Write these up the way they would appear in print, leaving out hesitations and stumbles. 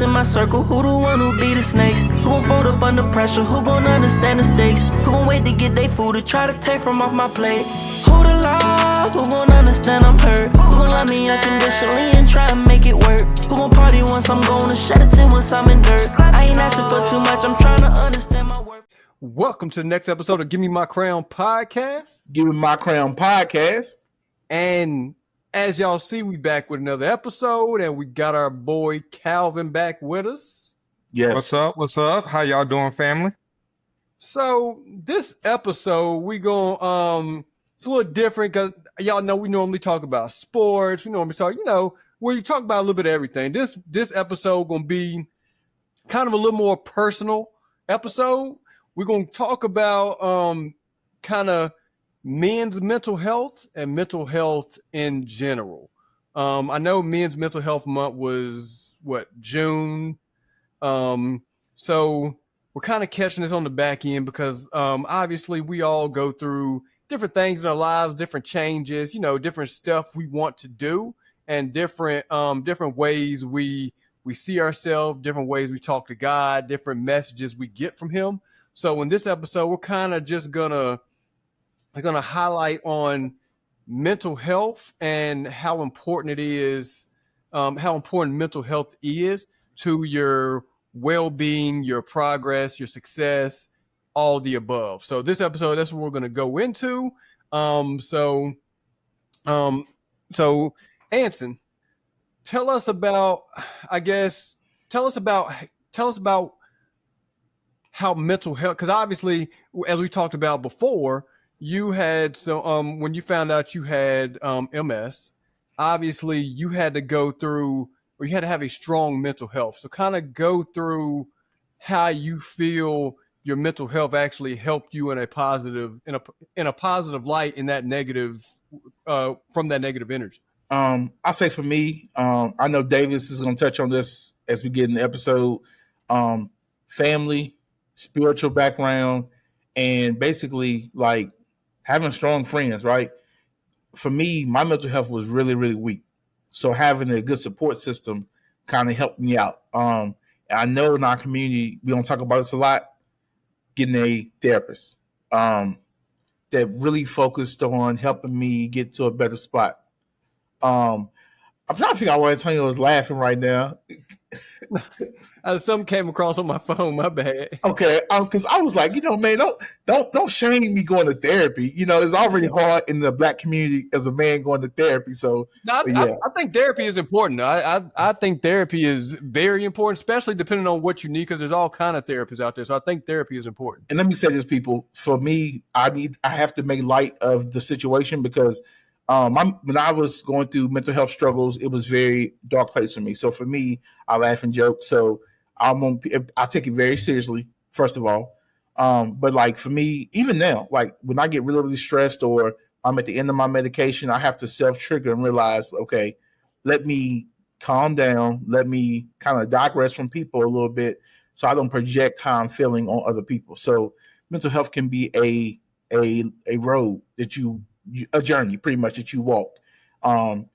in my circle? Who the one who be the snakes? Who gon' fold up under pressure? Who gon' understand the stakes? Who gon' wait to get their food to try to take from off my plate? Who the love? Who gon' understand I'm hurt? Who gon' love me unconditionally and try to make it work? Who gon' party once I'm gone and shed a tear once I'm in dirt? I ain't asking for too much, I'm trying to understand my worth. Welcome to the next episode of Give Me My Crown podcast. Give Me My Crown podcast. And as y'all see, we back with another episode, and we got our boy Calvin back with us. Yes. What's up? What's up? How y'all doing, family? So this episode, we going it's a little different because y'all know we normally talk about sports. We normally talk, where you talk about a little bit of everything. This episode gonna be kind of a little more personal episode. We're gonna talk about kind of men's mental health and mental health in general. I know Men's Mental Health Month was June. So we're kind of catching this on the back end because obviously we all go through different things in our lives, different changes, different stuff we want to do, and different ways we see ourselves, different ways we talk to God, different messages we get from Him. So in this episode, we're kind of just gonna highlight on mental health and how important it is, how important mental health is to your well-being, your progress, your success, all the above. So this episode, that's what we're going to go into. So Anson, tell us about how mental health, because obviously, as we talked about before, you had when you found out you had MS, obviously you had to go through, or you had to have a strong mental health. So kind of go through how you feel your mental health actually helped you in a positive light in that negative from that negative energy. I say for me, I know Davis is going to touch on this as we get in the episode. Family, spiritual background, and basically like having strong friends, right? For me, my mental health was really, really weak. So having a good support system kind of helped me out. I know in our community, we don't talk about this a lot, getting a therapist that really focused on helping me get to a better spot. I'm trying to figure out why Antonio is laughing right now. Something came across on my phone. My bad. Okay, because I was like, man, don't shame me going to therapy. It's already hard in the Black community as a man going to therapy. So no, I think therapy is important. I think therapy is very important, especially depending on what you need, because there's all kind of therapists out there. So I think therapy is important. And let me say this, people. For me, I have to make light of the situation because when I was going through mental health struggles, it was very dark place for me. So for me, I laugh and joke. So I take it very seriously, first of all. But like for me, even now, like when I get really, really stressed or I'm at the end of my medication, I have to self-trigger and realize, okay, let me calm down. Let me kind of digress from people a little bit so I don't project how I'm feeling on other people. So mental health can be a road that a journey pretty much that you walk.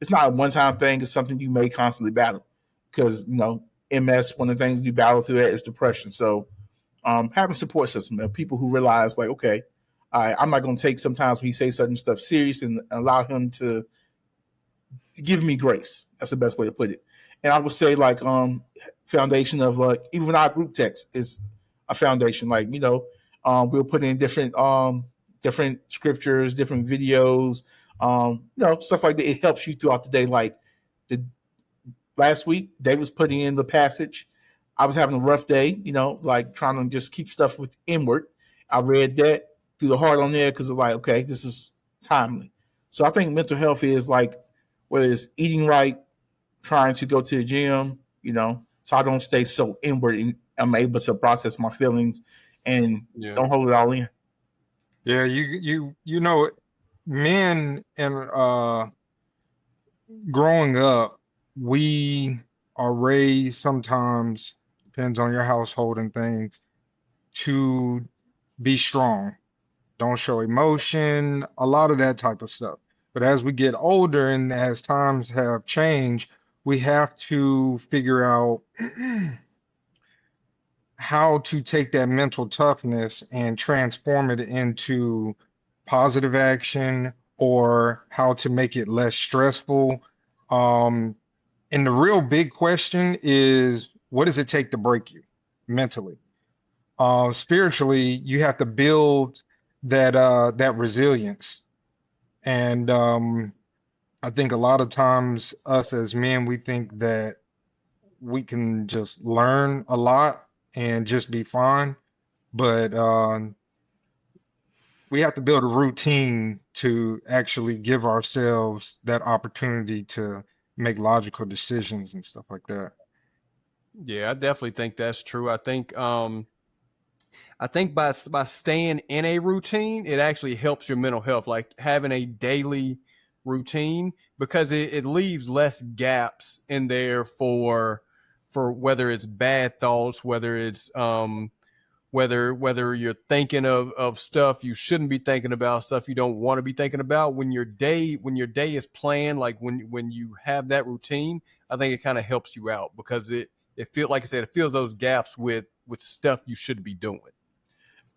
It's not a one-time thing. It's something you may constantly battle because, MS, one of the things you battle through that is depression. So having a support system of people who realize like, okay, I'm not going to take sometimes when he says certain stuff serious and allow him to give me grace. That's the best way to put it. And I would say like foundation of like, even our group text is a foundation. Like, we'll put in different scriptures, different videos, stuff like that. It helps you throughout the day. Like last week, Dave was putting in the passage. I was having a rough day, like trying to just keep stuff with inward. I read that, threw the heart on there because it's like, okay, this is timely. So I think mental health is like, whether it's eating right, trying to go to the gym, so I don't stay so inward and I'm able to process my feelings and don't hold it all in. Yeah, men and growing up, we are raised sometimes, depends on your household and things, to be strong. Don't show emotion, a lot of that type of stuff. But as we get older and as times have changed, we have to figure out how to take that mental toughness and transform it into positive action, or how to make it less stressful. Um, and the real big question is, what does it take to break you mentally? Spiritually, you have to build that resilience. And I think a lot of times us as men, we think that we can just learn a lot and just be fine. But we have to build a routine to actually give ourselves that opportunity to make logical decisions and stuff like that. Yeah, I definitely think that's true. I think by staying in a routine, it actually helps your mental health. Like having a daily routine, because it leaves less gaps in there for whether it's bad thoughts, whether it's whether you're thinking of stuff you shouldn't be thinking about, stuff you don't want to be thinking about. When your day is planned, like when you have that routine, I think it kind of helps you out, because it feels, like I said, it fills those gaps with stuff you should be doing.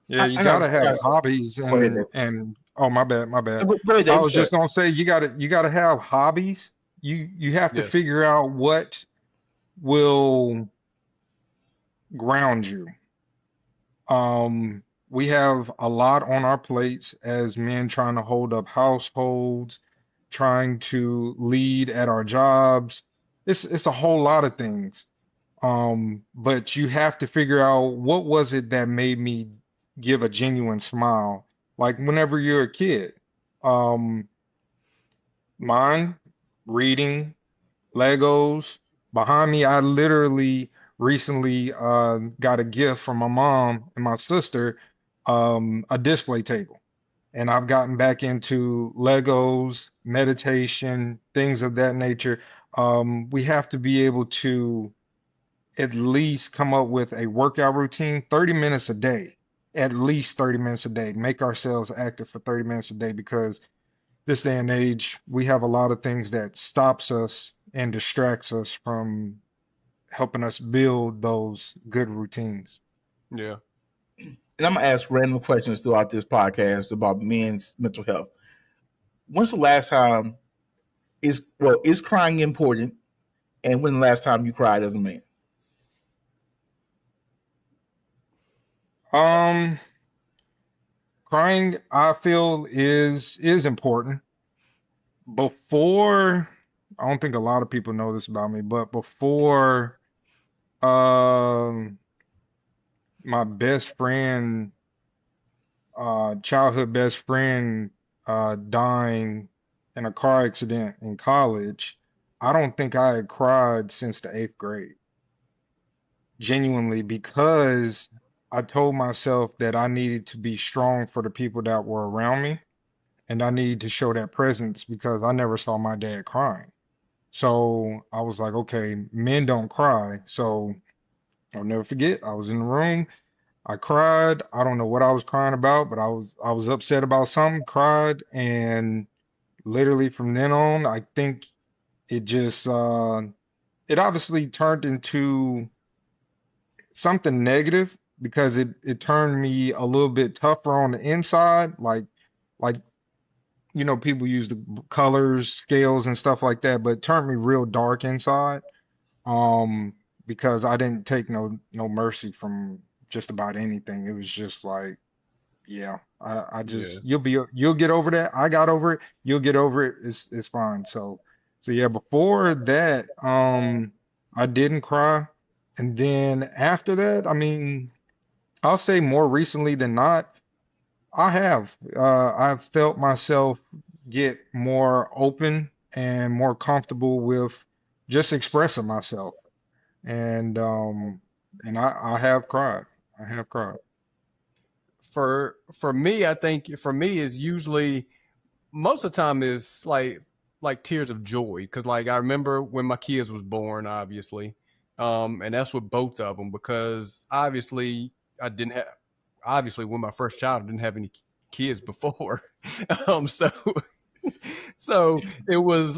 Yeah, you I got, gotta have hobbies go ahead, and oh, my bad, my bad. Go ahead, I David. was just gonna say you gotta have hobbies. You have to Yes. figure out what will ground you. We have a lot on our plates as men, trying to hold up households, trying to lead at our jobs. It's a whole lot of things. But you have to figure out, what was it that made me give a genuine smile? Like whenever you're a kid. Um, Mine, reading, Legos. Behind me, I literally recently got a gift from my mom and my sister, a display table. And I've gotten back into Legos, meditation, things of that nature. We have to be able to at least come up with a workout routine, 30 minutes a day, at least 30 minutes a day. Make ourselves active for 30 minutes a day, because this day and age, we have a lot of things that stops us and distracts us from helping us build those good routines. Yeah. And I'm gonna ask random questions throughout this podcast about men's mental health. When's the last time is crying important? And when the last time you cried as a man? Um, Crying, I feel, is important. Before, I don't think a lot of people know this about me, but before um my best friend, childhood best friend, dying in a car accident in college, I don't think I had cried since the eighth grade. Genuinely, because I told myself that I needed to be strong for the people that were around me, and I needed to show that presence, because I never saw my dad crying. So I was like, okay, men don't cry. So I'll never forget, I was in the room, I cried. I don't know what I was crying about, but I was upset about something, cried, and literally from then on, I think it just it obviously turned into something negative, because it turned me a little bit tougher on the inside, like people use the colors, scales, and stuff like that, but it turned me real dark inside. Um, because I didn't take no mercy from just about anything. It was just like, yeah, I Yeah. just, you'll get over that. I got over it. You'll get over it. It's fine. So yeah, before that, I didn't cry. And then after that, I mean, I'll say more recently than not, I have. I've felt myself get more open and more comfortable with just expressing myself. And I have cried. I have cried. For me, I think for me is usually, most of the time, is like tears of joy, because like I remember when my kids was born, obviously, and that's with both of them, because obviously I didn't have obviously when my first child, I didn't have any kids before, so So it was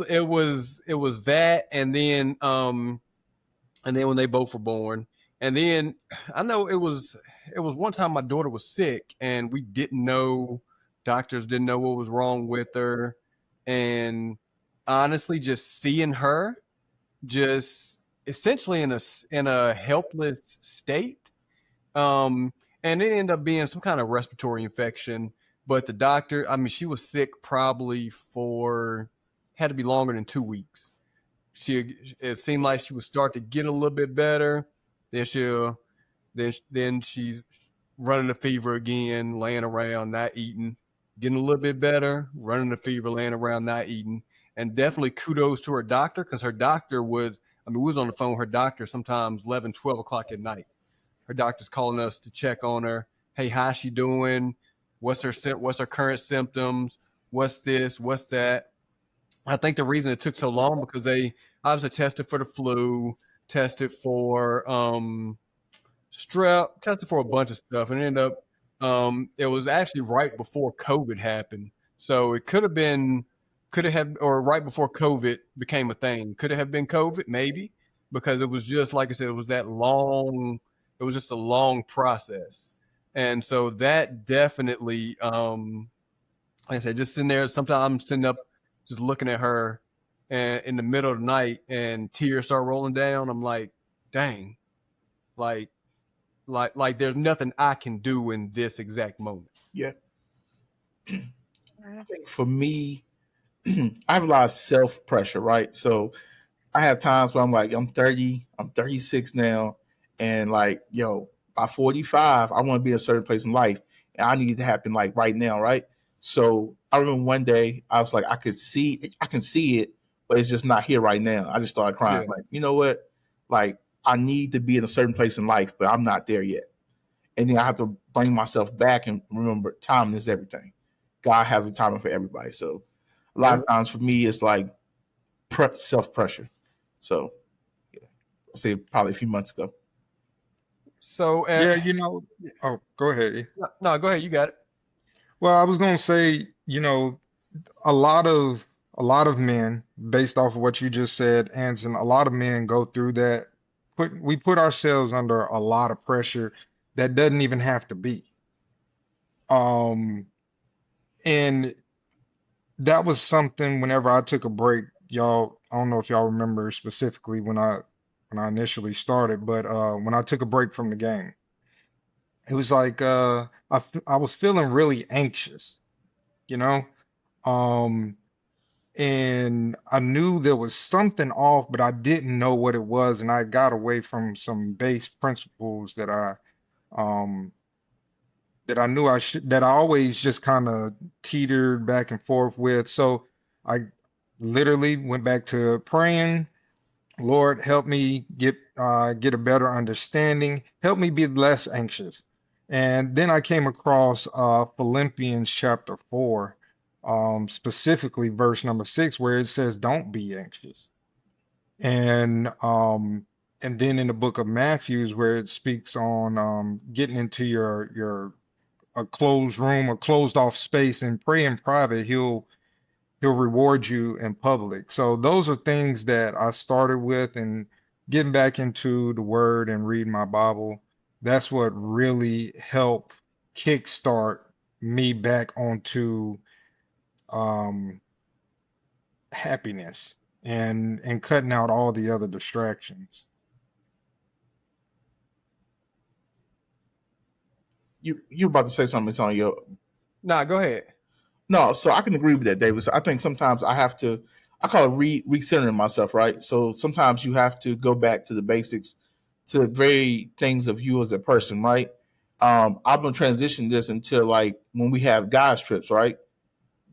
that, and then when they both were born, and then I know it was one time my daughter was sick and we didn't know, doctors didn't know what was wrong with her, and honestly, just seeing her just essentially in a helpless state, um, and it ended up being some kind of respiratory infection. But the doctor, I mean, she was sick probably for had to be longer than 2 weeks. It seemed like she would start to get a little bit better. Then she's running a fever again, laying around, not eating, getting a little bit better, running a fever, laying around, not eating. And definitely kudos to her doctor, because her doctor would, I mean, we was on the phone with her doctor sometimes 11, 12 o'clock at night. Her doctor's calling us to check on her. Hey, how's she doing? What's her current symptoms? What's this? What's that? I think the reason it took so long because they obviously tested for the flu, tested for strep, tested for a bunch of stuff, and it ended up it was actually right before COVID happened. So it could have or right before COVID became a thing. Could it have been COVID? Maybe, because it was just like I said, it was that long. It was just a long process, and so that definitely, like I said, just sitting there. Sometimes I'm sitting up, just looking at her, and in the middle of the night, and tears start rolling down. I'm like, dang, like like there's nothing I can do in this exact moment. Yeah. I think for me, I have a lot of self pressure, right? So I have times where I'm like, I'm 30, I'm 36 now, and like, yo, by 45, I want to be in a certain place in life, and I need it to happen like right now, right? So I remember one day I was like, I can see it, but it's just not here right now. I just started crying, Yeah. like, you know what? Like, I need to be in a certain place in life, but I'm not there yet. And then I have to bring myself back and remember timing is everything. God has a timing for everybody. So a lot Yeah. of times for me, it's like self pressure. So yeah, I'll say probably a few months ago. So Yeah, oh, go ahead. no, go ahead. You got it. Well, I was gonna say, a lot of a lot of men, based off of what you just said, Anson, a lot of men go through that. We put ourselves under a lot of pressure that doesn't even have to be. Um, and that was something whenever I took a break, y'all, I don't know if y'all remember specifically when I initially started, but when I took a break from the game, it was like I was feeling really anxious, you know? Um, and I knew there was something off, but I didn't know what it was, and I got away from some base principles um that I knew that I always just kind of teetered back and forth with. So I literally went back to praying. Lord, help me get a better understanding. Help me be less anxious. And then I came across Philippians chapter 4, specifically verse number 6, where it says, "Don't be anxious." And and then in the book of Matthews, where it speaks on getting into your a closed room, a closed off space, and pray in private, he'll reward you in public. So those are things that I started with, and getting back into the word and reading my Bible. That's what really helped kickstart me back onto um, happiness and cutting out all the other distractions. You about to say something? It's on your Nah, go ahead. no. So I can agree with that, David. So I think sometimes I have to. I call it recentering myself, right? So sometimes you have to go back to the basics, to the very things of you as a person, right? I've been transitioning this until like when we have guys trips, right?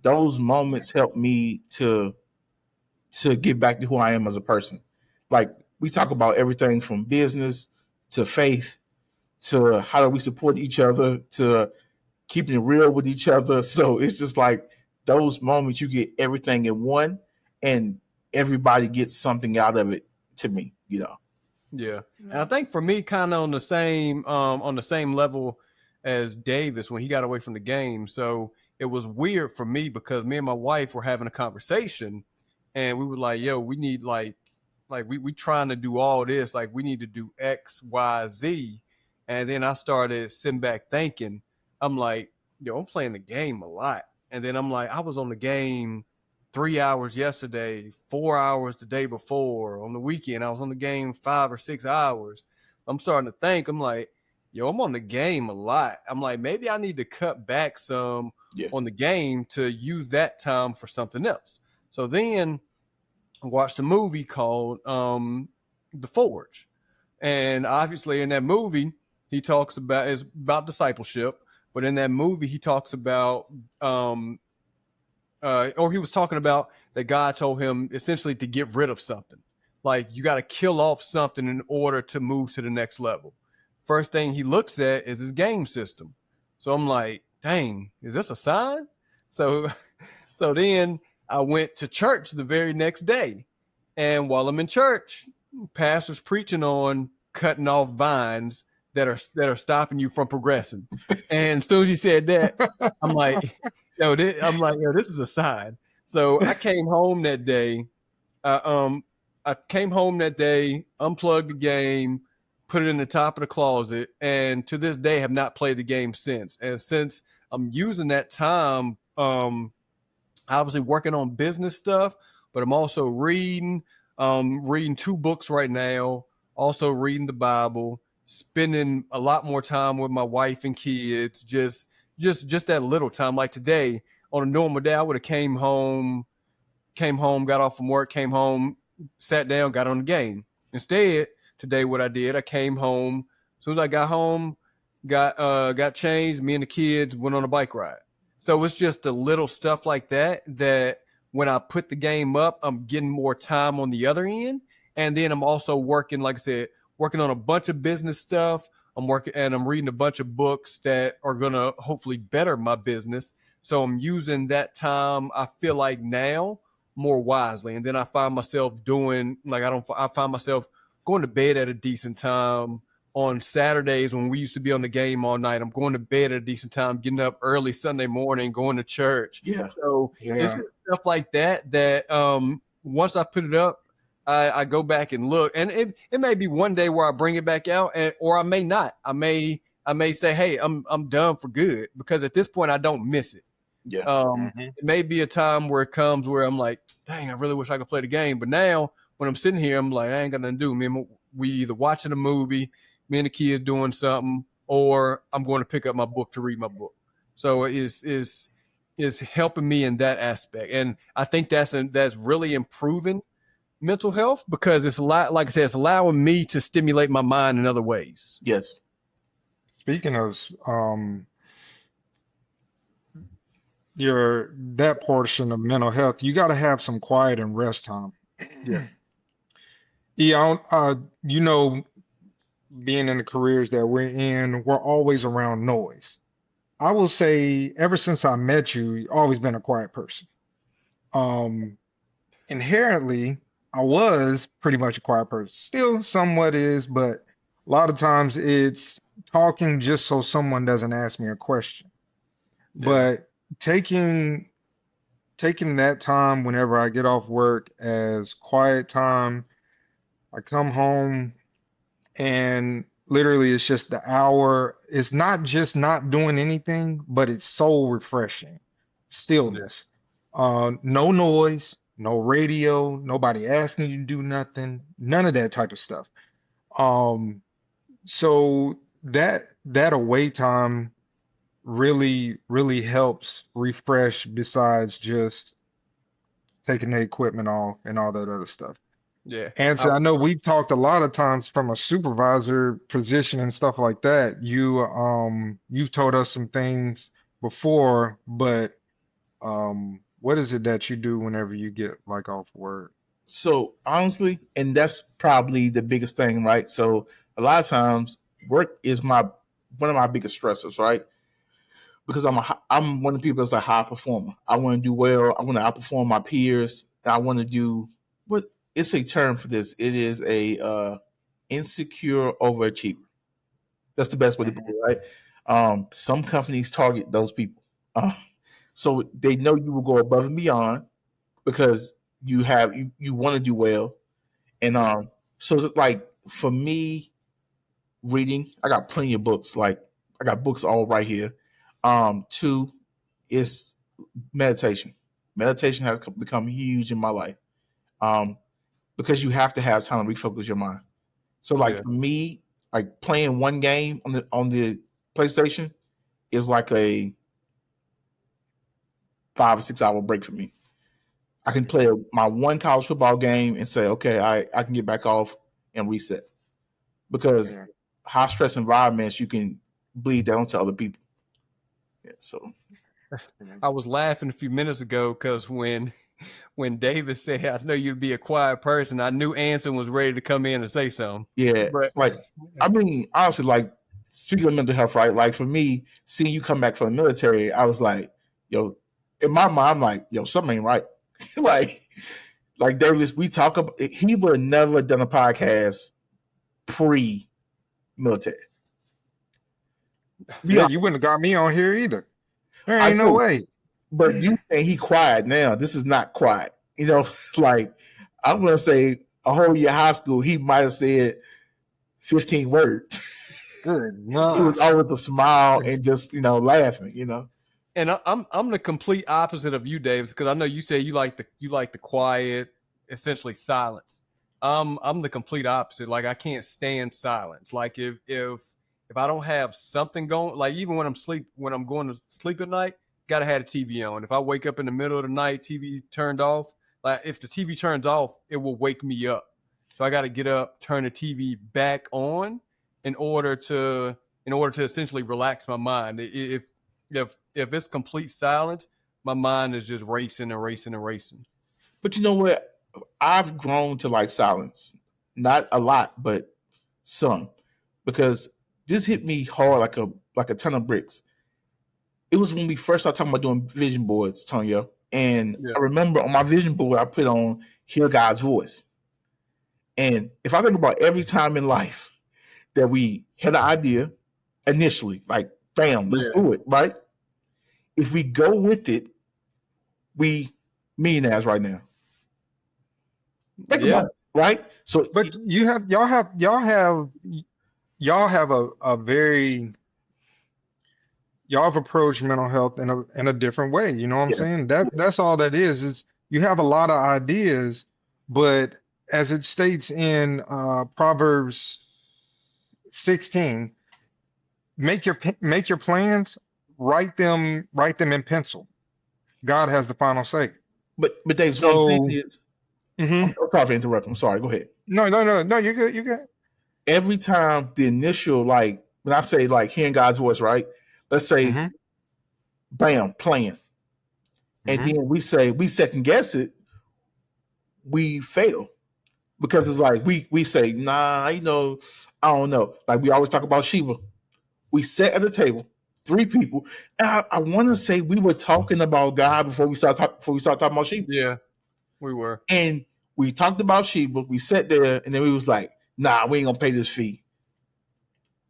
Those moments help me to get back to who I am as a person. Like we talk about everything from business to faith to how do we support each other to keeping it real with each other. So it's just like those moments you get everything in one, and everybody gets something out of it. To me, you know. Yeah, and I think for me, kind of on the same level as Davis when he got away from the game. So it was weird for me because me and my wife were having a conversation, and we were like, "Yo, we need like we trying to do all this, like we need to do X, Y, Z." And then I started sitting back thinking, I'm like, "Yo, I'm playing the game a lot." And then I'm like, I was on the game 3 hours yesterday, 4 hours the day before. On the weekend, I was on the game 5 or 6 hours. I'm starting to think, I'm like, yo, I'm on the game a lot. I'm like, maybe I need to cut back some Yeah. on the game to use that time for something else. So then I watched a movie called The Forge. And obviously in that movie, he talks about it's about discipleship, but in that movie he talks about um or he was talking about that God told him essentially to get rid of something. Like you got to kill off something in order to move to the next level. First thing he looks at is his game system. So I'm like, dang, is this a sign? So so then I went to church the very next day. And while I'm in church, pastor's preaching on cutting off vines that are stopping you from progressing. And as soon as he said that, I'm like, yo, this is a sign. So I came home that day. Uh, um, I came home that day, unplugged the game, put it in the top of the closet, and to this day have not played the game since. And since I'm using that time, obviously working on business stuff, but I'm also reading 2 books right now, also reading the Bible, spending a lot more time with my wife and kids, just that little time. Like today, on a normal day, I would have came home, got off from work, came home, sat down, got on the game. Instead, today what I did, I came home. As soon as I got home, got changed, me and the kids went on a bike ride. So it's just the little stuff like that when I put the game up, I'm getting more time on the other end. And then I'm also working, like I said, working on a bunch of business stuff. I'm reading a bunch of books that are gonna hopefully better my business. So I'm using that time, I feel like now, more wisely. And then I find myself doing like I find myself going to bed at a decent time on Saturdays when we used to be on the game all night. I'm going to bed at a decent time, getting up early Sunday morning, going to church. Yeah. So it's Yeah. just stuff like that once I put it up, I go back and look, and it may be one day where I bring it back out, or I may not. I may say, hey, I'm done for good, because at this point I don't miss it. Yeah. It may be a time where it comes where I'm like, dang, I really wish I could play the game. But now when I'm sitting here, I'm like, I ain't got nothing to do. We either watching a movie, me and the kids doing something, or I'm going to pick up my book to read my book. So is helping me in that aspect, and I think that's really improving mental health, because it's a lot, like I said, it's allowing me to stimulate my mind in other ways. Yes. Speaking of that portion of mental health, you got to have some quiet and rest time. Yeah. Yeah, you know, being in the careers that we're in, we're always around noise. I will say, ever since I met you, you've always been a quiet person. Um, Inherently, I was pretty much a quiet person. Still somewhat is, but a lot of times it's talking just so someone doesn't ask me a question. Yeah. But taking that time whenever I get off work as quiet time, I come home and literally it's just the hour. It's not just not doing anything, but it's so refreshing. Stillness. No noise, no radio, nobody asking you to do nothing, none of that type of stuff. Um, so that away time really helps refresh, besides just taking the equipment off and all that other stuff. Yeah. And so I know we've talked a lot of times from a supervisor position and stuff like that. You've told us some things before, but what is it that you do whenever you get like off work? So honestly, and that's probably the biggest thing, right? So a lot of times work is one of my biggest stressors, right? Because I'm one of the people that's a high performer. I want to do well. I want to outperform my peers. I want to do what it's a term for this. It is a insecure overachiever. That's the best way to put it, right? Some companies target those people. so they know you will go above and beyond because you want to do well. And so it's like for me, reading, I got plenty of books. Like I got books all right here. Two is meditation. Meditation has become huge in my life. Because you have to have time to refocus your mind. So like Yeah. for me, like playing one game on the PlayStation is like a 5 or 6 hour break for me. I can play my one college football game and say, okay, I can get back off and reset. Because Yeah. high stress environments, you can bleed down to other people. Yeah, so I was laughing a few minutes ago because when David said, "I know you'd be a quiet person," I knew Anson was ready to come in and say something. yeah, But like I mean, honestly, like speaking of mental health, right? Like for me, seeing you come back from the military, I was like, yo, in my mind, I'm like, yo, something ain't right. like Davis, we talk about he would have never done a podcast pre-military. Yeah, you wouldn't have got me on here either. There I ain't no know, way. but you saying he quiet now. This is not quiet. You know, like I'm gonna say a whole year high school, he might have said 15 words. Good He was gosh. always a smile and just laughing. and I'm the complete opposite of you, Davis, because I know you say you like the quiet, essentially silence. I'm the complete opposite. Like I can't stand silence. Like if I don't have something going, like even when I'm going to sleep at night, gotta have the TV on. If I wake up in the middle of the night, TV turned off. Like if the TV turns off, it will wake me up. So I got to get up, turn the TV back on in order to essentially relax my mind. If it's complete silence, my mind is just racing and racing and racing. But you know what? I've grown to like silence. Not a lot, but some. Because this hit me hard like a ton of bricks. It was when we first started talking about doing vision boards, Tonyo. And Yeah. I remember on my vision board I put on Hear God's Voice. And if I think about every time in life that we had an idea initially, like, bam, let's do it, right? If we go with it, we millionaires right now. Think about it, right? So, But y'all have a very y'all have approached mental health in a different way. You know what I'm Yeah. saying? That's all that is you have a lot of ideas, but as it states in Proverbs 16, make your plans, write them in pencil. God has the final say. but Dave, So- one thing is, Mhm. I'm sorry for interrupting. I'm sorry. Go ahead. No, you're good. You're good. Every time the initial, like when I say like hearing God's voice, right? Let's say, Mhm. bam, playing, and Mhm. then we second guess it, we fail because it's like we say, nah, I don't know. Like we always talk about Sheba. We sat at the table, 3 people, and I want to say we were talking about God before we start talking about Sheba. Yeah, we were. And we talked about Sheba. We sat there, and then we was like, nah, we ain't gonna pay this fee.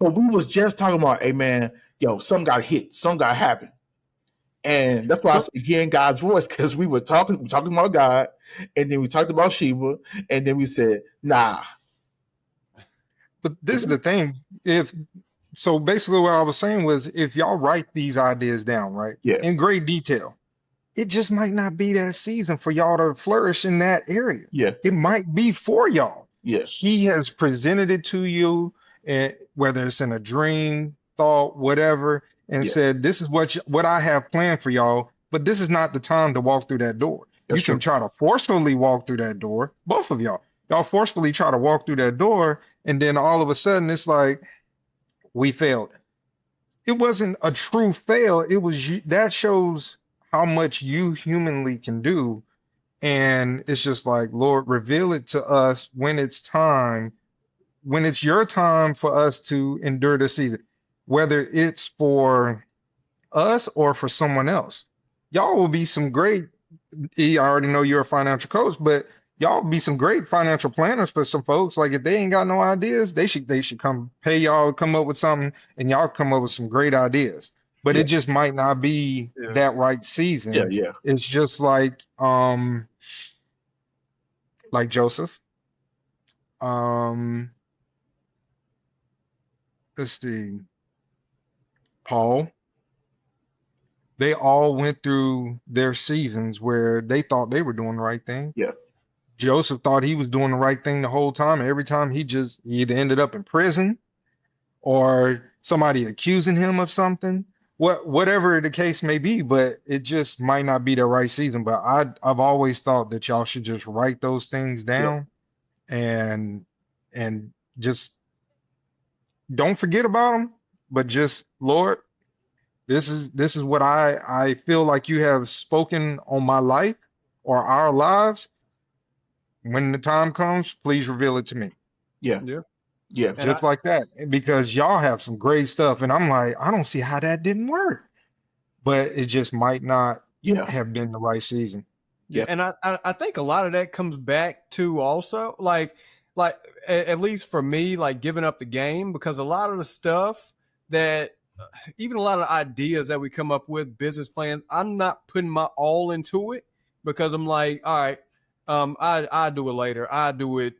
But we was just talking about, hey man, yo, some got hit, some got happened. And that's why I say hearing God's voice, because we were talking about God, and then we talked about Sheba, and then we said, nah. But this is the thing. So basically what I was saying was if y'all write these ideas down, right? Yeah. In great detail, it just might not be that season for y'all to flourish in that area. Yeah. It might be for y'all. Yeah. He has presented it to you, and whether it's in a dream, thought, whatever, and Yeah. said, this is what I have planned for y'all, but this is not the time to walk through that door. That's You can true. try to forcefully walk through that door, both of y'all. Y'all forcefully try to walk through that door, and then all of a sudden it's like, we failed. It wasn't a true fail. It was that shows how much you humanly can do. And it's just like, Lord, reveal it to us when it's time, when it's your time for us to endure this season, whether it's for us or for someone else. Y'all will be some great, I already know you're a financial coach, but y'all be some great financial planners for some folks. Like if they ain't got no ideas, they should come pay y'all to come up with something, and y'all come up with some great ideas. but Yeah. it just might not be Yeah. that right Yeah. season. Yeah. It's just like Joseph. Um, let's see, Paul. They all went through their seasons where they thought they were doing the right thing. Yeah. Joseph thought he was doing the right thing the whole time, and every time he either ended up in prison or somebody accusing him of something. Whatever the case may be, but it just might not be the right season. But I've always thought that y'all should just write those things Yeah. down and and just don't forget about them, but just Lord, this is what I feel like you have spoken on my life or our lives. When the time comes, please reveal it to me. Yeah. Yeah. Yeah. And Just like that. Because y'all have some great stuff. And I'm like, I don't see how that didn't work. But it just might not Yeah. have been the right season. Yeah, and I think a lot of that comes back to also like at least for me, like giving up the game, because a lot of the stuff that even a lot of ideas that we come up with, business plans, I'm not putting my all into it because I'm like, all right, I do it later. I do it.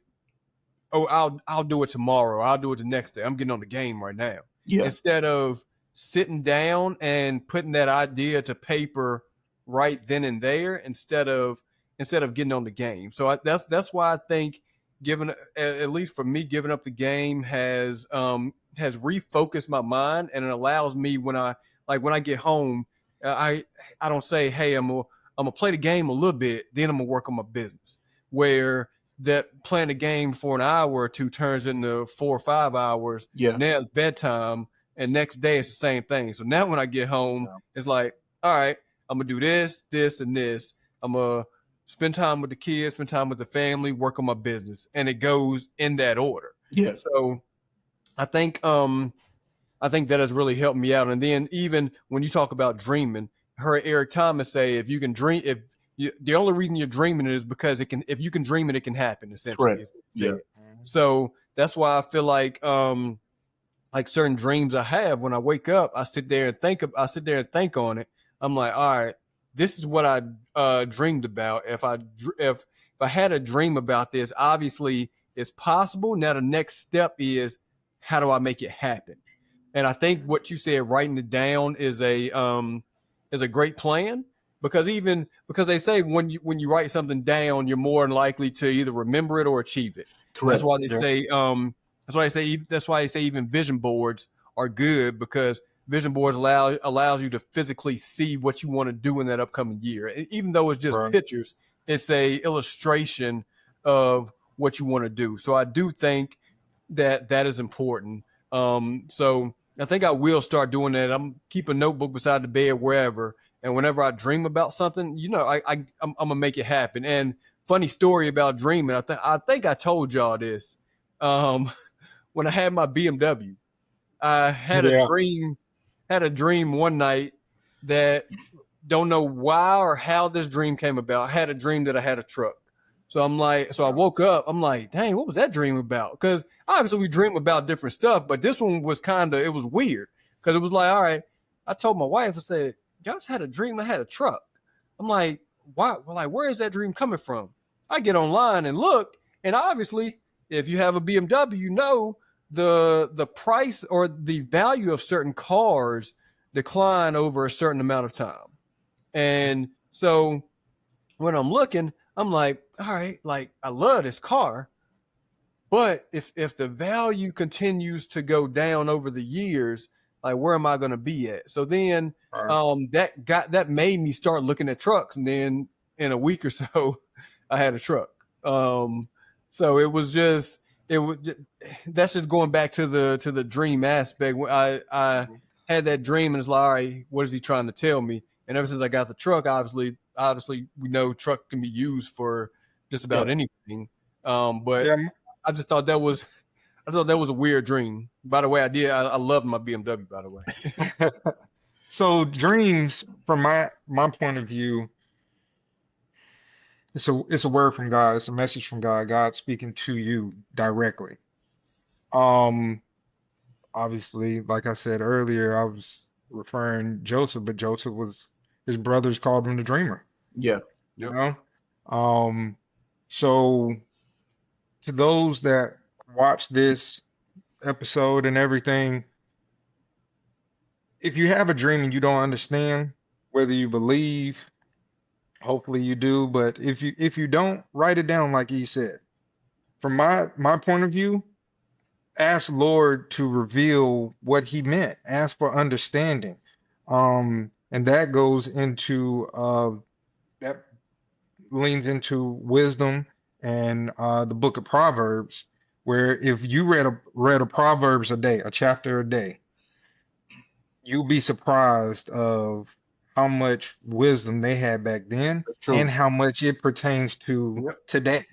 Oh, I'll do it tomorrow. I'll do it the next day. I'm getting on the game right now. Yeah. Instead of sitting down and putting that idea to paper right then and there, instead of getting on the game. So that's why I think giving, at least for me, giving up the game has refocused my mind, and it allows me when I get home, I don't say, hey, I'm gonna play the game a little bit, then I'm gonna work on my business. Where that playing the game for an hour or two turns into 4 or 5 hours. Yeah. Now it's bedtime, and next day it's the same thing. So now when I get home, it's like, all right, I'm gonna do this, this, and this. I'm gonna spend time with the kids, spend time with the family, work on my business, and it goes in that order. Yeah. So I think that has really helped me out. And then even when you talk about dreaming, heard Eric Thomas say, if you can dream, if you, the only reason you're dreaming is because it can. If you can dream it, it can happen. Essentially, Correct. is what he said. Yeah. So that's why I feel like certain dreams I have, when I wake up, I sit there and think. I sit there and think on it. I'm like, all right, this is what I dreamed about. If I had a dream about this, obviously it's possible. Now the next step is, how do I make it happen? And I think what you said, writing it down, is a great plan, because they say when you write something down, you're more than likely to either remember it or achieve it. Correct. That's why they Yeah. say that's why they say even vision boards are good, because vision boards allows you to physically see what you want to do in that upcoming year. Even though it's just Right. pictures, it's a illustration of what you want to do. So I do think that is important. So I think I will start doing that. I'm keep a notebook beside the bed wherever, and whenever I dream about something, I'm gonna make it happen. And funny story about dreaming, I think I told y'all this. When I had my BMW, I had Yeah. a dream one night that, don't know why or how this dream came about. I had a dream that I had a truck. So I woke up, I'm like, dang, what was that dream about? Because obviously we dream about different stuff, but this one was it was weird. Because it was like, all right, I told my wife, I said, y'all just had a dream I had a truck. I'm like, why? Well, like, where is that dream coming from? I get online and look, and obviously, if you have a BMW, you know the price or the value of certain cars decline over a certain amount of time. And so when I'm looking, I'm like, all right, like, I love this car, but if the value continues to go down over the years, like, where am I going to be at? So then that made me start looking at trucks, and then in a week or so, I had a truck. So it was just that's just going back to the dream aspect. I had that dream, and it's like, all right, what is he trying to tell me? And ever since I got the truck, obviously we know truck can be used for just about anything. But Yeah. I just thought that was a weird dream. By the way, I loved my BMW, by the way. So dreams, from my point of view, it's a word from God. It's a message from God. God speaking to you directly. Um, Obviously, like I said earlier, I was referring Joseph, but Joseph was his brothers called him the dreamer, Yeah. you Yep. know? Um, so to those that watch this episode and everything, if you have a dream and you don't understand whether you believe, hopefully you do, but if you don't, write it down like he said. From my point of view, ask Lord to reveal what he meant. Ask for understanding. And that goes into that leans into wisdom and the book of Proverbs, where if you read a Proverbs a day, a chapter a day, you'll be surprised of how much wisdom they had back then That's and true. how much it pertains to Yep. today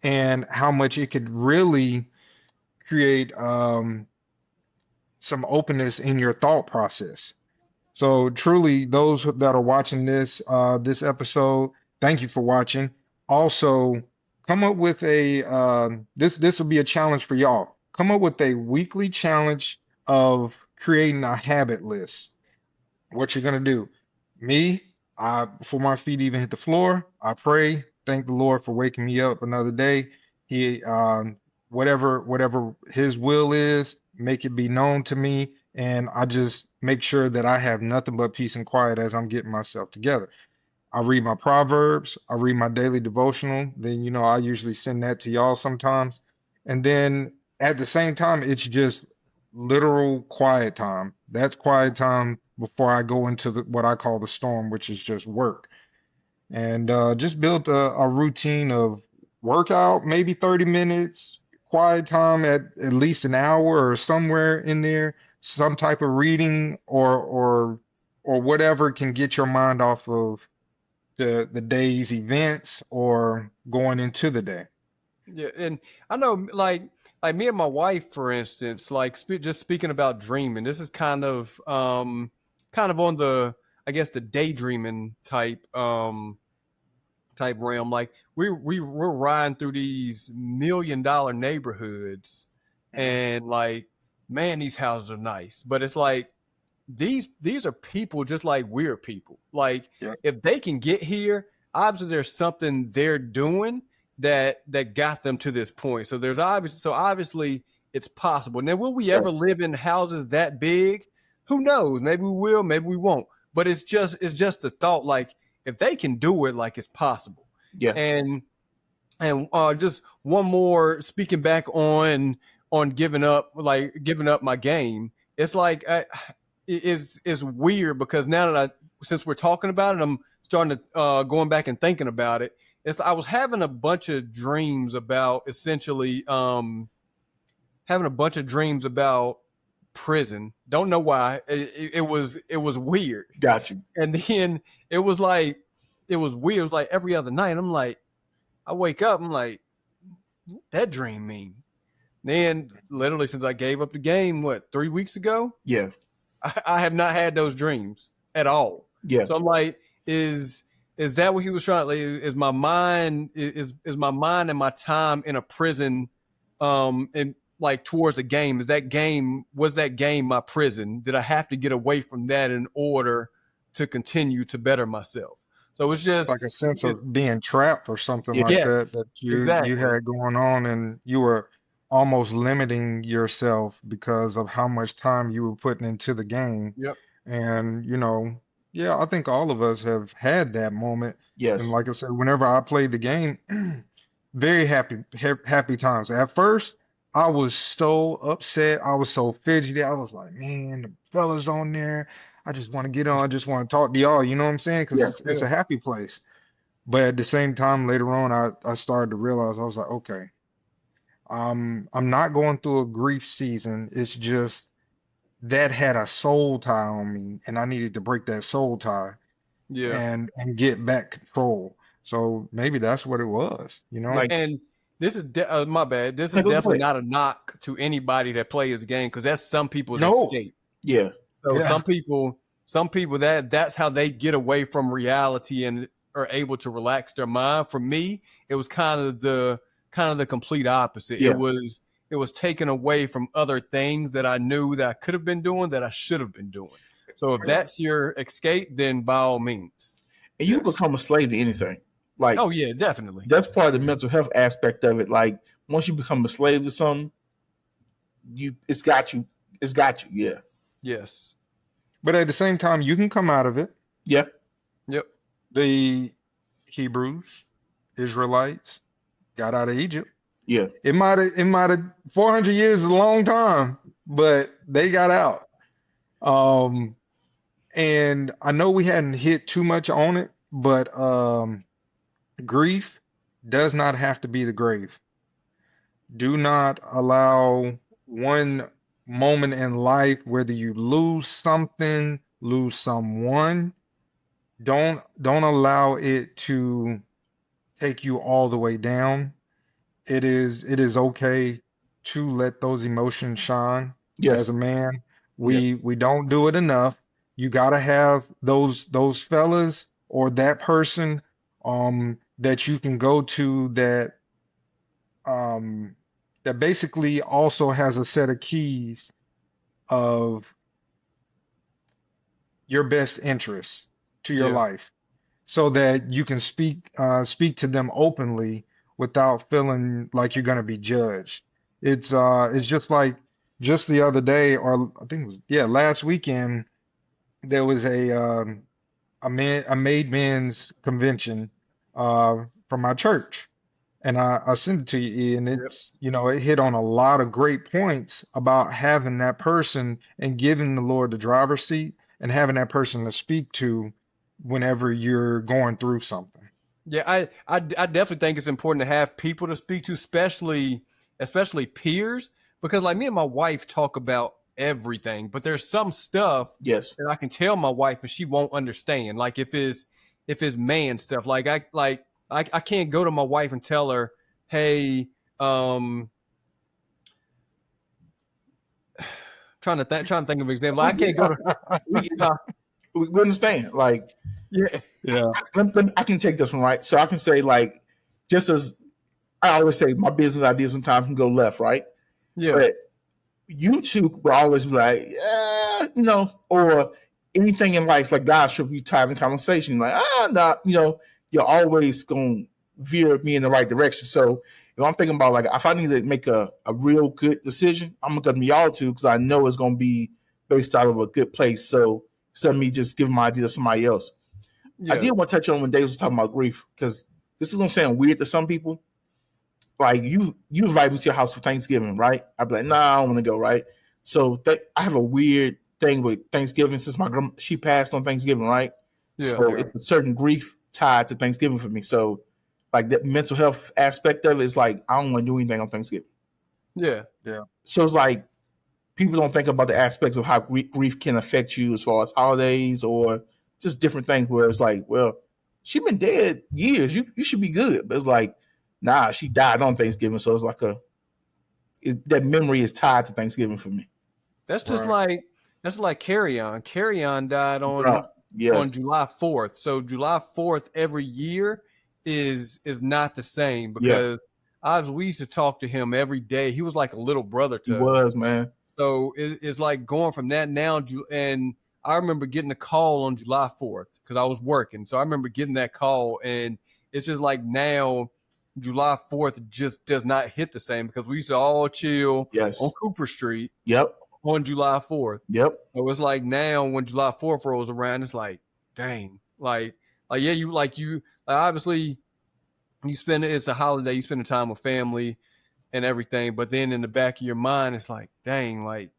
and how much it could really create some openness in your thought process. So truly, those that are watching this episode, thank you for watching. Also, come up with a this will be a challenge for y'all. Come up with a weekly challenge of creating a habit list. What you're gonna do? Me, before my feet even hit the floor, I pray, thank the Lord for waking me up another day. He whatever his will is, make it be known to me, and I just make sure that I have nothing but peace and quiet as I'm getting myself together. I read my Proverbs, I read my daily devotional, then I usually send that to y'all sometimes. And then at the same time, it's just literal quiet time. That's quiet time before I go into what I call the storm, which is just work. And just build a routine of workout, maybe 30 minutes, quiet time at least an hour or somewhere in there, some type of reading or whatever can get your mind off of the day's events or going into the day. Yeah, and I know, like me and my wife, for instance, like just speaking about dreaming. This is kind of on the, I guess, the daydreaming type realm. Like we're riding through these $1 million neighborhoods, Mhm. and like, man, these houses are nice, but it's like these are people just like we're people. Like Yep. if they can get here, obviously there's something they're doing that got them to this point. So obviously it's possible. Now, will we ever Yes. live in houses that big? Who knows? Maybe we will, maybe we won't. But it's just the thought, like if they can do it, like it's possible. Yeah. And just one more, speaking back on giving up my game. It's like it's weird because now that since we're talking about it, I'm starting to going back and thinking about it. I was having a bunch of dreams about essentially having a bunch of dreams about prison. Don't know why. It was weird. Got you. And then it was like it was weird. It was like every other night. I'm like, I wake up. I'm like, what that dream mean? Then literally since I gave up the game, 3 weeks ago, Yeah. I have not had those dreams at all. Yeah. So I'm like, is that what he was trying? Like, is my mind is my mind and my time in a prison, and like towards a game? Was that game my prison? Did I have to get away from that in order to continue to better myself? So it's It's just, like a sense of being trapped or something Yeah. like yeah, that you exactly. had going on, and you were almost limiting yourself because of how much time you were putting into the game. Yep. And yeah, I think all of us have had that moment. And Yes. like I said, whenever I played the game, very happy times. At first, I was so upset. I was so fidgety. I was like, man, the fellas on there. I just want to get on. I just want to talk to y'all. You know what I'm saying? Because Yeah. it's a happy place. But at the same time, later on, I started to realize I was like, okay, I'm not going through a grief season. It's just that had a soul tie on me, and I needed to break that soul tie Yeah. and get back control. So maybe that's what it was, you know? Like, And this is my bad. This is go definitely ahead. not a knock to anybody that plays the game because that's some people's No, escape. Yeah. So yeah, some people that's how they get away from reality and are able to relax their mind. For me, it was kind of the complete opposite. Yeah. It was taken away from other things that I knew that I could have been doing that I should have been doing. So if that's your escape, then by all means. And you Yes. become a slave to anything. Like Oh yeah, definitely. that's part of the mental health aspect of it. Like once you become a slave to something, it's got you. It's got you. Yeah. Yes. But at the same time, you can come out of it. Yeah. Yep. The Hebrews, Israelites, got out of Egypt. Yeah. It might have 400 years is a long time, but they got out. And I know we hadn't hit too much on it, but grief does not have to be the grave. Do not allow one moment in life, whether you lose something, lose someone, don't allow it to take you all the way down. It is okay to let those emotions shine. As Yes. a man, Yeah. we don't do it enough. You gotta have those fellas or that person that you can go to um that basically also has a set of keys of your best interests to your Yeah. life, so that you can speak to them openly without feeling like you're going to be judged. It's just like just the other day, or I think it was, yeah, last weekend, there was a made men's convention from my church, and I sent it to you, Ian. Yep. It's, it hit on a lot of great points about having that person and giving the Lord the driver's seat and having that person to speak to whenever you're going through something. Yeah, I definitely think it's important to have people to speak to, especially peers, because like me and my wife talk about everything, but there's some stuff Yes. that I can tell my wife and she won't understand. Like if it's man stuff, I can't go to my wife and tell her, hey, trying to think of an example. I can't go to We, we understand. Like yeah Yeah. I can take this one, right. So I can say, like, just as I always say, my business ideas sometimes can go left, right. yeah But you two will always be like, yeah, or anything in life, like God should be tied in conversation. Like, not, you're always going to veer me in the right direction. So if I'm thinking about, like, if I need to make a real good decision, I'm going to come to y'all two because I know it's going to be based out of a good place. So instead of me just giving my idea to somebody else. I yeah did want to touch on when Dave was talking about grief, because this is going to sound weird to some people. Like you invite me to your house for Thanksgiving, right? I'd be like, nah, I don't want to go, right? So I have a weird thing with Thanksgiving since my grandma, she passed on Thanksgiving, right? yeah So it's a certain grief tied to Thanksgiving for me. So like that mental health aspect of it is like I don't want to do anything on Thanksgiving. yeah So it's like people don't think about the aspects of how grief can affect you as far as holidays or just different things. Where it's like, well, she's been dead years. You should be good, but it's like, nah, she died on Thanksgiving, so it's like that memory is tied to Thanksgiving for me. That's just Right. like Carry On. Carry On died Bruh, on yes, July 4th. So July 4th every year is not the same yeah, because we used to talk to him every day. He was like a little brother he to us. was, man. So it's like going from that now. And I remember getting a call on July 4th because I was working. So I remember getting that call, and it's just like now July 4th just does not hit the same because we used to all chill Yes, on Cooper Street yep, on July 4th. yep, So it's like now when July 4th rolls around, it's like, dang, yeah, obviously it's a holiday, you spend the time with family and everything, but then in the back of your mind, it's like, dang, like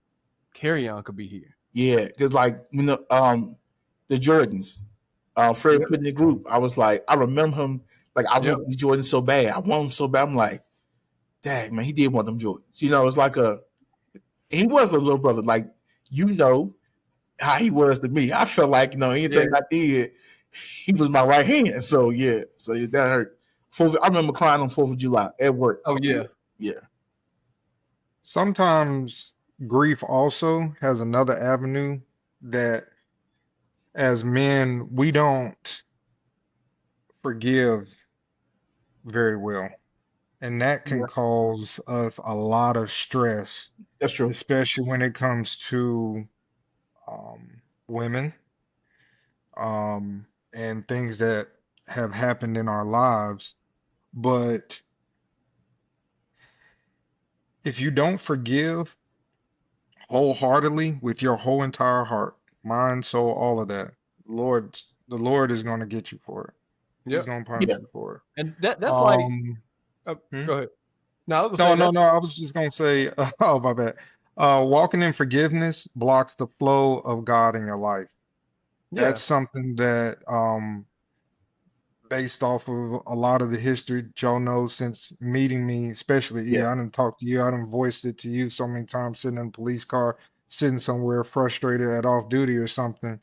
Carry On could be here. yeah. Because like the Jordans, Fred Yep. put in the group. I was like, I remember him. Like I Yep. want the Jordans so bad. I want them so bad. I'm like, dang, man, he did want them Jordans. It's like he was a little brother. Like how he was to me. I felt like anything Yeah. I did, he was my right hand. So yeah, that hurt. I remember crying on 4th of July at work. Oh yeah. Yeah, Sometimes grief also has another avenue that, as men, we don't forgive very well. And that can Yeah. cause us a lot of stress, that's true. especially when it comes to women, and things that have happened in our lives. But if you don't forgive wholeheartedly with your whole entire heart, mind, soul, all of that, the Lord is going to get you for it. He's Yep. going to punish Yeah. you for it. And that's like, Um, hmm? go ahead. No, I was No, gonna say no, that. no. I was just going to say, oh, my bad. Walking in forgiveness blocks the flow of God in your life. Yeah. That's something that, based off of a lot of the history Joe knows since meeting me, especially Yeah. I didn't talk to you, I didn't voice it to you so many times sitting in a police car, sitting somewhere frustrated at off duty or something.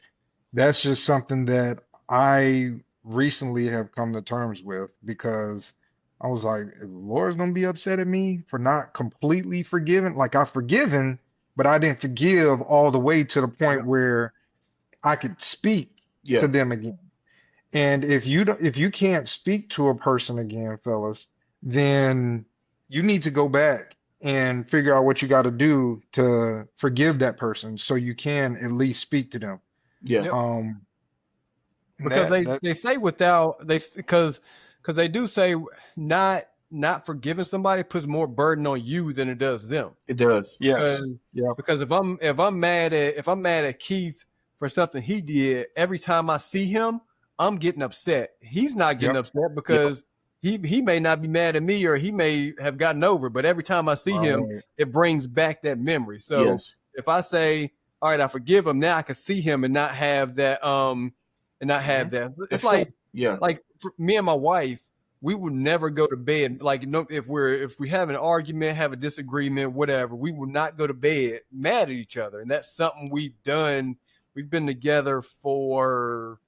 That's just something that I recently have come to terms with because I was like, the Lord's gonna be upset at me for not completely forgiving. Like I've forgiven, but I didn't forgive all the way to the point Yep. where I could speak Yeah. to them again. And if you can't speak to a person again, fellas, then you need to go back and figure out what you got to do to forgive that person so you can at least speak to them. Yeah. Yep. Um, and Because that they say without they because they do say not forgiving somebody puts more burden on you than it does them. It does. yes, Because yep, if I'm mad at Keith for something he did, every time I see him, I'm getting upset. He's not getting yep, upset Yep. because he may not be mad at me or he may have gotten over, but every time I see him, right, it brings back that memory. So Yes. if I say, all right, I forgive him, now I can see him and not have that and not have hmm that. That's It's true. Yeah. like for me and my wife, we would never go to bed like if we have an argument, have a disagreement, whatever, we will not go to bed mad at each other. And that's something we've done. We've been together for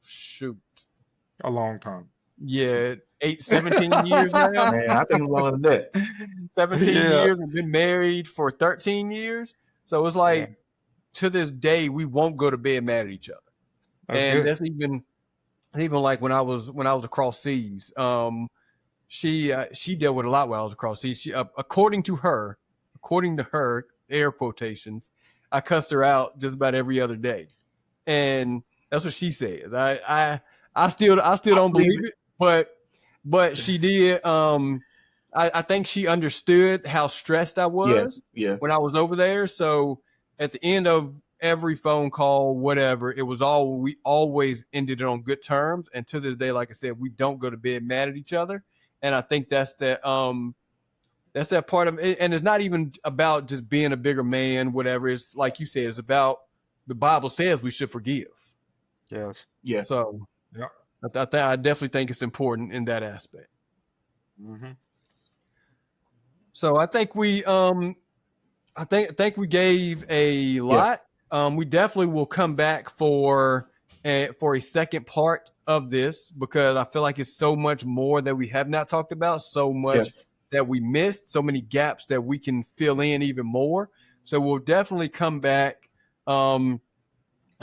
a long time. yeah, 17 years now. Man, I think longer than that. 17 Yeah, years. We've been married for 13 years. So it's yeah, like to this day we won't go to bed mad at each other. that's And good. that's even like when I was across seas. She dealt with a lot while I was across seas. She, according to her, air quotations, I cussed her out just about every other day, and that's what she says. I still I don't believe believe it, but she did. I think she understood how stressed I Yeah. was Yeah. when I was over there. So at the end of every phone call, whatever, it was all we always ended it on good terms. And to this day, like I said, we don't go to bed mad at each other. And I think that's that part of it. And it's not even about just being a bigger man, whatever. It's like you said, it's about the Bible says we should forgive. Yes, Yeah. So yep. I definitely think it's important in that aspect. hmm So I think we gave a Yeah. lot. We definitely will come back for a second part of this because I feel like it's so much more that we have not talked about, so much Yes. that we missed, so many gaps that we can fill in even more. So we'll definitely come back and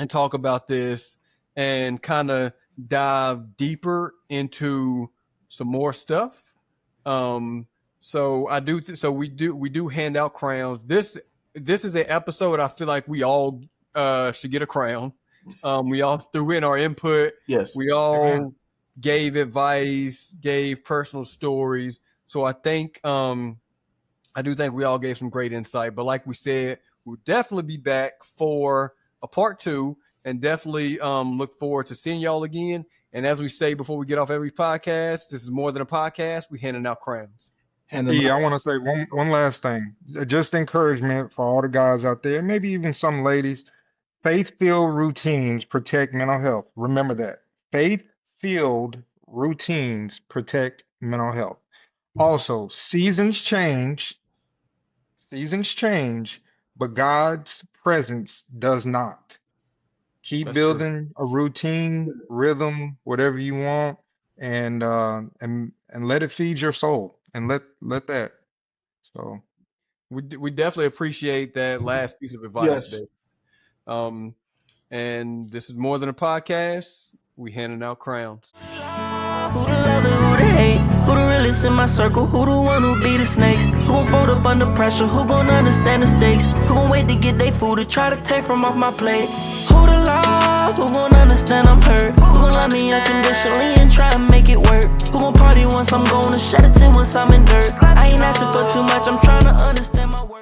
talk about this and kind of dive deeper into some more stuff. So we do hand out crowns. This is an episode I feel like we all should get a crown. We all threw in our input. Yes. We Amen. all gave advice, gave personal stories. So I do think we all gave some great insight. But like we said, we'll definitely be back for a part 2 and definitely look forward to seeing y'all again. And as we say before we get off every podcast, this is more than a podcast. We're handing out crowns. Hand them I out. want to say one last thing. Just encouragement for all the guys out there, maybe even some ladies. Faith-filled routines protect mental health. Remember that. Faith-filled routines protect mental health. Also, seasons change, but God's presence does not. Keep That's true. building a routine, rhythm, whatever you want, and let it feed your soul, and let that. So, We definitely appreciate that last piece of advice Yes. there. And this is more than a podcast. We handing out crowns. Who the love and who the hate? Who the real realest in my circle? Who the one who be the snakes? Who gon' fold up under pressure? Who gon' understand the stakes? Who gon' wait to get they food to try to take from off my plate? Who the love? Who gon' understand I'm hurt? Who gon' love me unconditionally and try and make it work? Who gon' party once I'm gone and shed a tear once I'm in dirt? I ain't asking for too much, I'm trying to understand my worth.